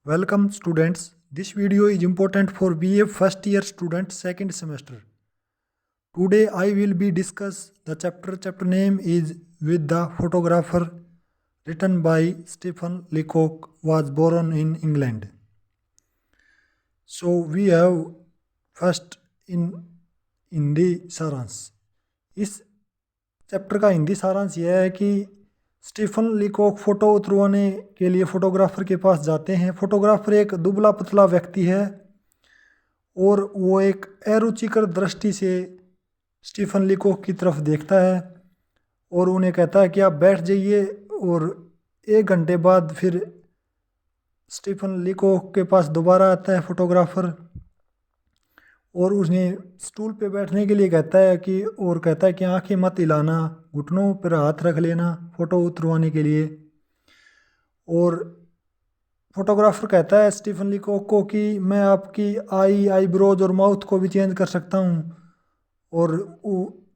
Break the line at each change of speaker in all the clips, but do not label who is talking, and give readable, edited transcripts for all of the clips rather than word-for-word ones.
Welcome students. This video is important for BA first year student second semester. Today I will be discuss the chapter name is With the Photographer, written by Stephen Leacock, was born in England. So we have first in Hindi सारांश. इस chapter का हिंदी सारांश यह है कि Stephen लीकॉक photo उतरवाने के लिए photographer के पास जाते हैं. फ़ोटोग्राफ़र एक दुबला पतला व्यक्ति है और वो एक अरुचिकर दृष्टि से स्टीफन लीकॉक की तरफ देखता है और उन्हें कहता है कि आप बैठ जाइए. और 1 घंटे बाद फिर स्टीफन लीकॉक के पास दोबारा आता है फ़ोटोग्राफ़र और उसने स्टूल पे बैठने के लिए कहता है कि आंखें मत हिलाना, घुटनों पर हाथ रख लेना फ़ोटो उतरवाने के लिए. और फोटोग्राफर कहता है स्टीफन लीकॉक को कि मैं आपकी आईब्रोज और माउथ को भी चेंज कर सकता हूँ. और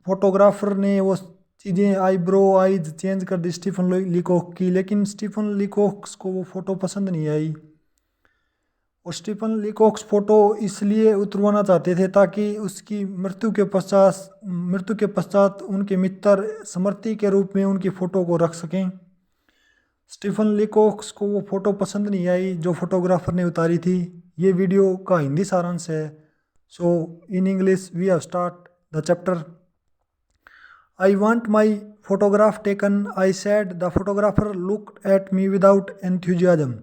फोटोग्राफर ने वो चीज़ें आईज चेंज कर दी स्टीफन लीकॉक की, लेकिन स्टीफन लीकॉक को वो फ़ोटो पसंद नहीं आई. और स्टीफन लीकॉक फ़ोटो इसलिए उतरवाना चाहते थे ताकि उसकी मृत्यु के पश्चात उनके मित्र स्मृति के रूप में उनकी फ़ोटो को रख सकें. स्टीफन लीकॉक को वो फ़ोटो पसंद नहीं आई जो फोटोग्राफर ने उतारी थी. ये वीडियो का हिंदी सारांश है. So in English we have start the chapter. I want my photograph taken, I said. The photographer looked at me without enthusiasm.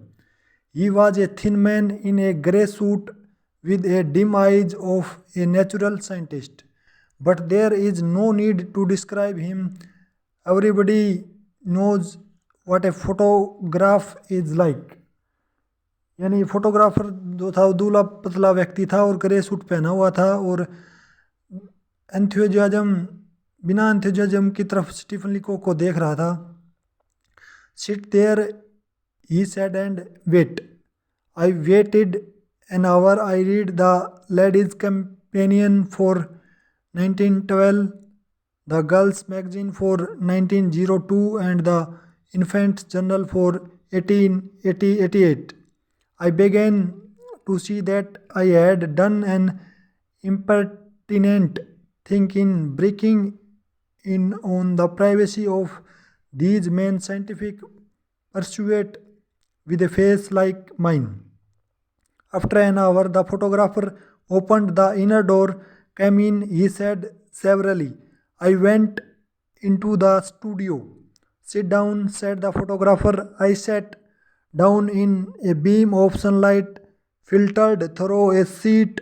He was a thin man in a grey suit with a dim eyes of a natural scientist. But there is no need to describe him. Everybody knows what a photograph is like. यानी photographer जो था वो दूल्हा पतला व्यक्ति था और grey suit पहना हुआ था और बिना एंथुजियाज्म की तरफ स्टीफन लीकॉक को देख रहा था. Sit there, he said, and wait. I waited an hour. I read the Ladies' Companion for 1912, the Girls' Magazine for 1902, and the Infant's Journal for 1888. I began to see that I had done an impertinent thing in breaking in on the privacy of these men's scientific pursuit with a face like mine. After an hour, the photographer opened the inner door. Come in, he said severely. I went into the studio. Sit down, said the photographer. I sat down in a beam of sunlight filtered through a sheet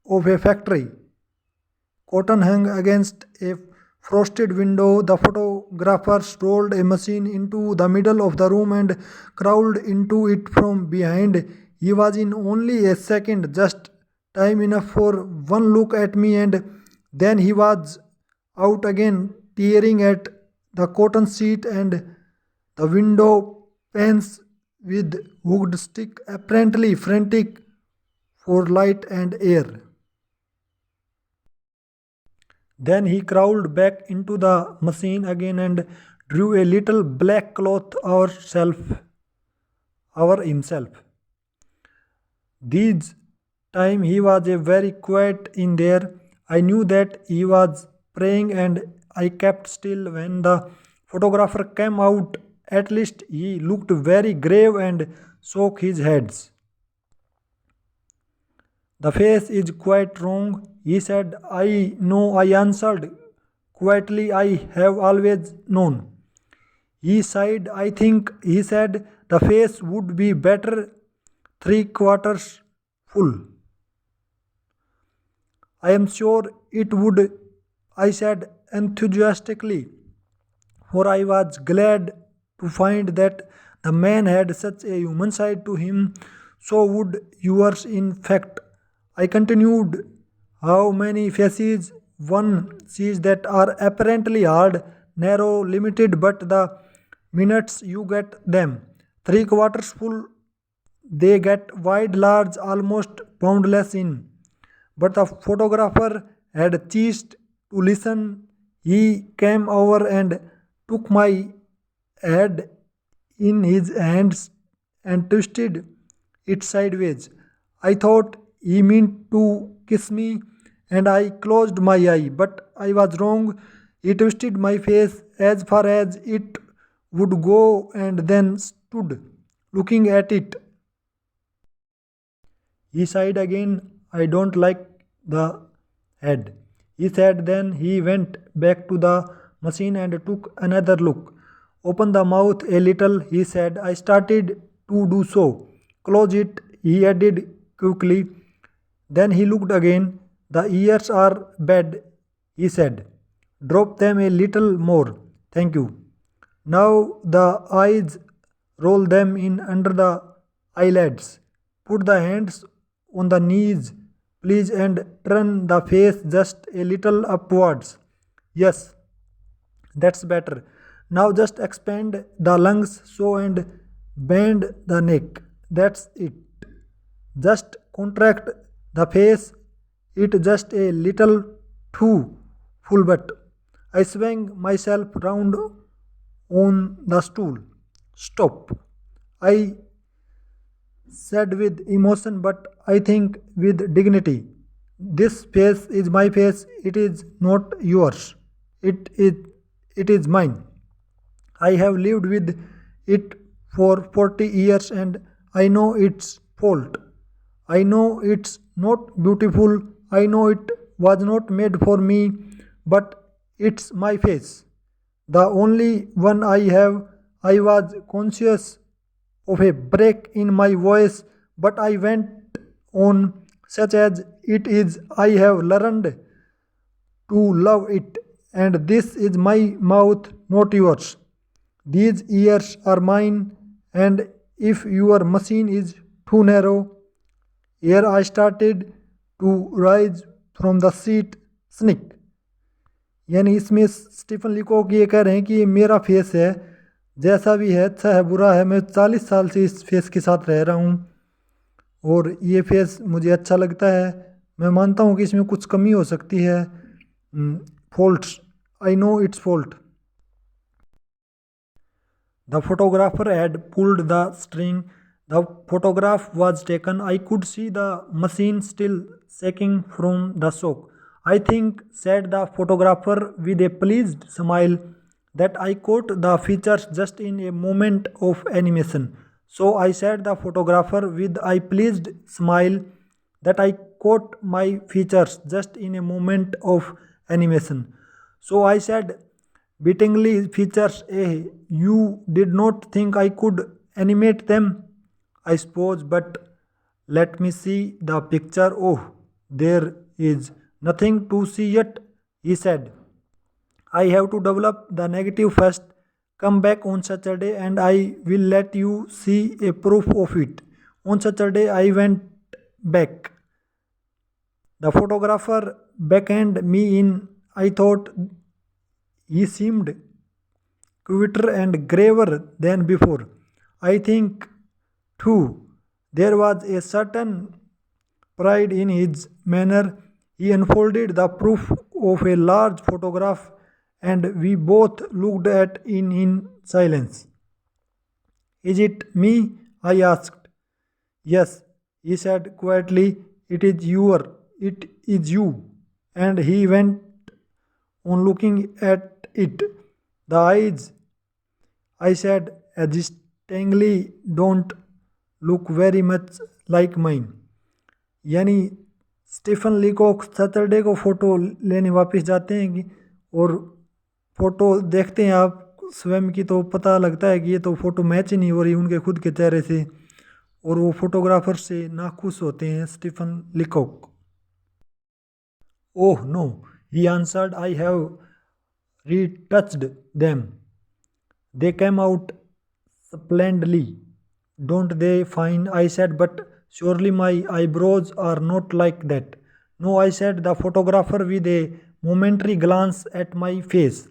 of a factory. Cotton hung against a frosted window. The photographer rolled a machine into the middle of the room and crawled into it from behind. He was in only a second, just time enough for one look at me, and then he was out again, tearing at the cotton sheet and the window panes with hooked stick, apparently frantic for light and air. Then he crawled back into the machine again and drew a little black cloth over himself. This time he was very quiet in there. I knew that he was praying and I kept still. When the photographer came out, at least he looked very grave and shook his head. The face is quite wrong, he said. I know, I answered quietly. I have always known. He sighed. I think, he said, the face would be better 3/4 full. I am sure it would, I said enthusiastically, for I was glad to find that the man had such a human side to him. So would yours, in fact. I continued. How many faces one sees that are apparently hard, narrow, limited, but the minutes you get them 3/4 full, they get wide, large, almost boundless in. But the photographer had ceased to listen. He came over and took my head in his hands and twisted it sideways. I thought he meant to kiss me, and I closed my eye, but I was wrong. He twisted my face as far as it would go and then stood looking at it. He sighed again. I don't like the head, he said. Then he went back to the machine and took another look. Open the mouth a little, he said. I started to do so. Close it, he added quickly. Then he looked again. The ears are bad, he said. Drop them a little more. Thank you. Now the eyes, roll them in under the eyelids. Put the hands on the knees, please, and turn the face just a little upwards. Yes, that's better. Now just expand the lungs so and bend the neck. That's it. Just contract the face. It just a little too full, but I swung myself round on the stool. Stop. I said with emotion, but I think with dignity. This face is my face, it is not yours. It is, it is mine. I have lived with it for 40 years and I know its fault. I know it's not beautiful. I know it was not made for me, but it's my face. The only one I have. I was conscious of a break in my voice, but I went on, such as it is. I have learned to love it, and this is my mouth, not yours. These ears are mine, and if your machine is too narrow, here I started to rise from the seat. Snick. यानी इसमें Stephen लिकोक ये कह रहे हैं कि ये मेरा face है, जैसा भी है, अच्छा है बुरा है, मैं 40 साल से इस फेस के साथ रह रहा हूँ और ये फेस मुझे अच्छा लगता है. मैं मानता हूँ कि इसमें कुछ कमी हो सकती है. Faults, I know it's fault. The photographer had pulled the string. The photograph was taken. I could see the machine still shaking from the shock. I think, said the photographer with a pleased smile, that I caught the features just in a moment of animation. So I said, the photographer with a pleased smile, that I caught my features just in a moment of animation. So I said, beatingly, features, you did not think I could animate them? I suppose, but let me see the picture. Oh, there is nothing to see yet, he said. I have to develop the negative first. Come back on Saturday and I will let you see a proof of it. On Saturday, I went back. The photographer beckoned me in. I thought he seemed quieter and graver than before. I think, too, there was a certain pride in his manner. He unfolded the proof of a large photograph, and we both looked at it in silence. Is it me? I asked. Yes, he said quietly. It is you. And he went on looking at it. The eyes, I said hesitatingly, don't look very much like mine. यानी Stephen लीकॉक Saturday को photo लेने वापस जाते हैं और photo देखते हैं आप स्वयं की, तो पता लगता है कि ये तो फ़ोटो मैच ही नहीं हो रही उनके खुद के चेहरे से, और वो फोटोग्राफर से नाखुश होते हैं Stephen Leacock. Oh no, he answered, I have retouched them. They came out splendidly. Don't they fine? I said, but surely my eyebrows are not like that. No, I said, the photographer with a momentary glance at my face.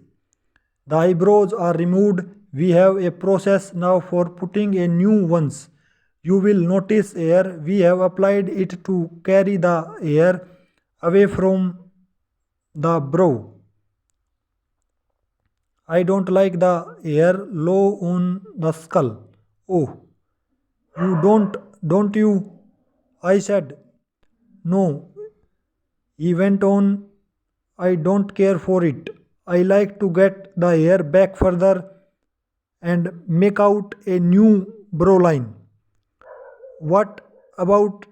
The eyebrows are removed. We have a process now for putting a new ones. You will notice here we have applied it to carry the hair away from the brow. I don't like the hair low on the skull. Oh, you don't don't you? I said. No, he went on. I don't care for it. I like to get the hair back further and make out a new brow line. What about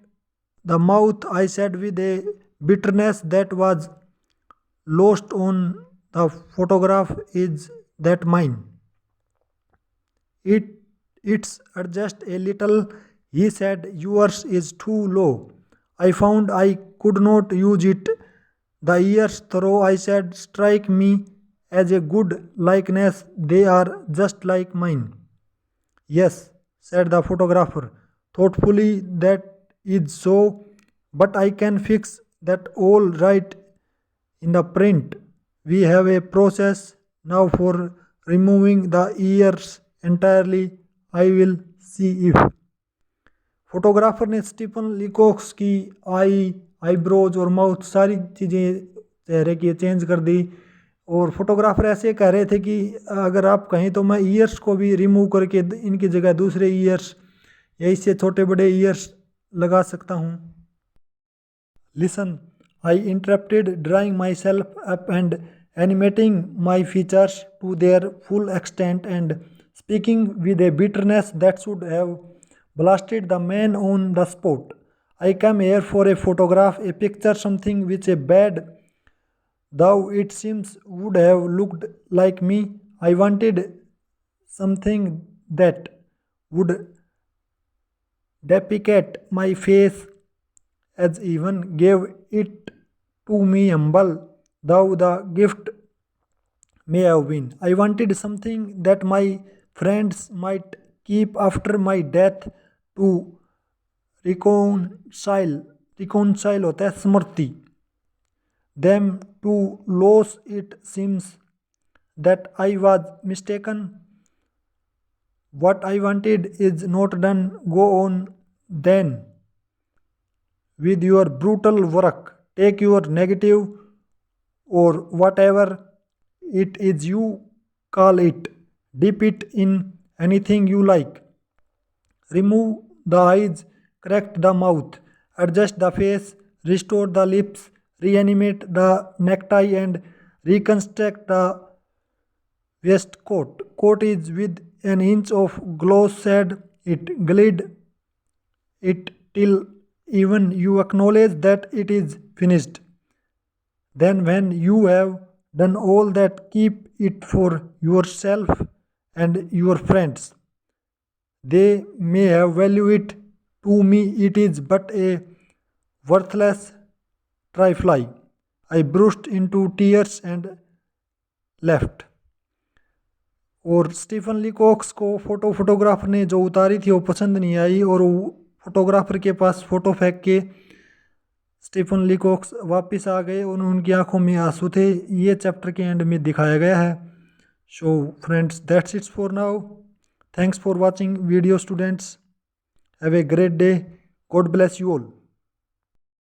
the mouth? I said with a bitterness that was lost on the photograph. Is that mine? It it's adjust a little, he said. Yours is too low. I found I could not use it. The ears through, I said, strike me as a good likeness. They are just like mine. Yes, said the photographer thoughtfully, that is so, but I can fix that all right in the print. We have a process now for removing the ears entirely. I will see if photographer ने Stephen लीकॉक्स की eyebrows और mouth सारी चीज़ें चेहरे की change कर दी। और photographer ऐसे कह रहे थे कि अगर आप कहें तो मैं ईयर्स को भी रिमूव करके इनकी जगह दूसरे ईयर्स या इससे छोटे बड़े ईयर्स लगा सकता हूँ। Listen, I interrupted, drawing myself up and animating my features to their full extent and speaking with a bitterness that should have blasted the man on the spot. I came here for a photograph, a picture, something which a bad, though it seems, would have looked like me. I wanted something that would depict my face as even gave it to me humble, though the gift may have been. I wanted something that my friends might keep after my death to reconcile होता है स्मृति them to lose. It seems that I was mistaken. What I wanted is not done. Go on then with your brutal work. Take your negative or whatever it is you call it, dip it in anything you like. Remove the eyes, correct the mouth, adjust the face, restore the lips, reanimate the necktie, and reconstruct the waistcoat. Coat is with an inch of gloss, said it, glide it till even you acknowledge that it is finished. Then, when you have done all that, keep it for yourself and your friends. They may have value it. To me, it is but a worthless trifle. I burst into tears and left. और Stephen लीकॉक्स को photographer ने जो उतारी थी वो पसंद नहीं आई और वो फोटोग्राफर के पास फ़ोटो फेंक के स्टीफन लीकॉक्स वापस आ गए और उनकी आंखों में आंसू थे। ये चैप्टर के एंड में दिखाया गया है। So friends, that's it's for now. Thanks for watching video, students. Have a great day. God bless you all.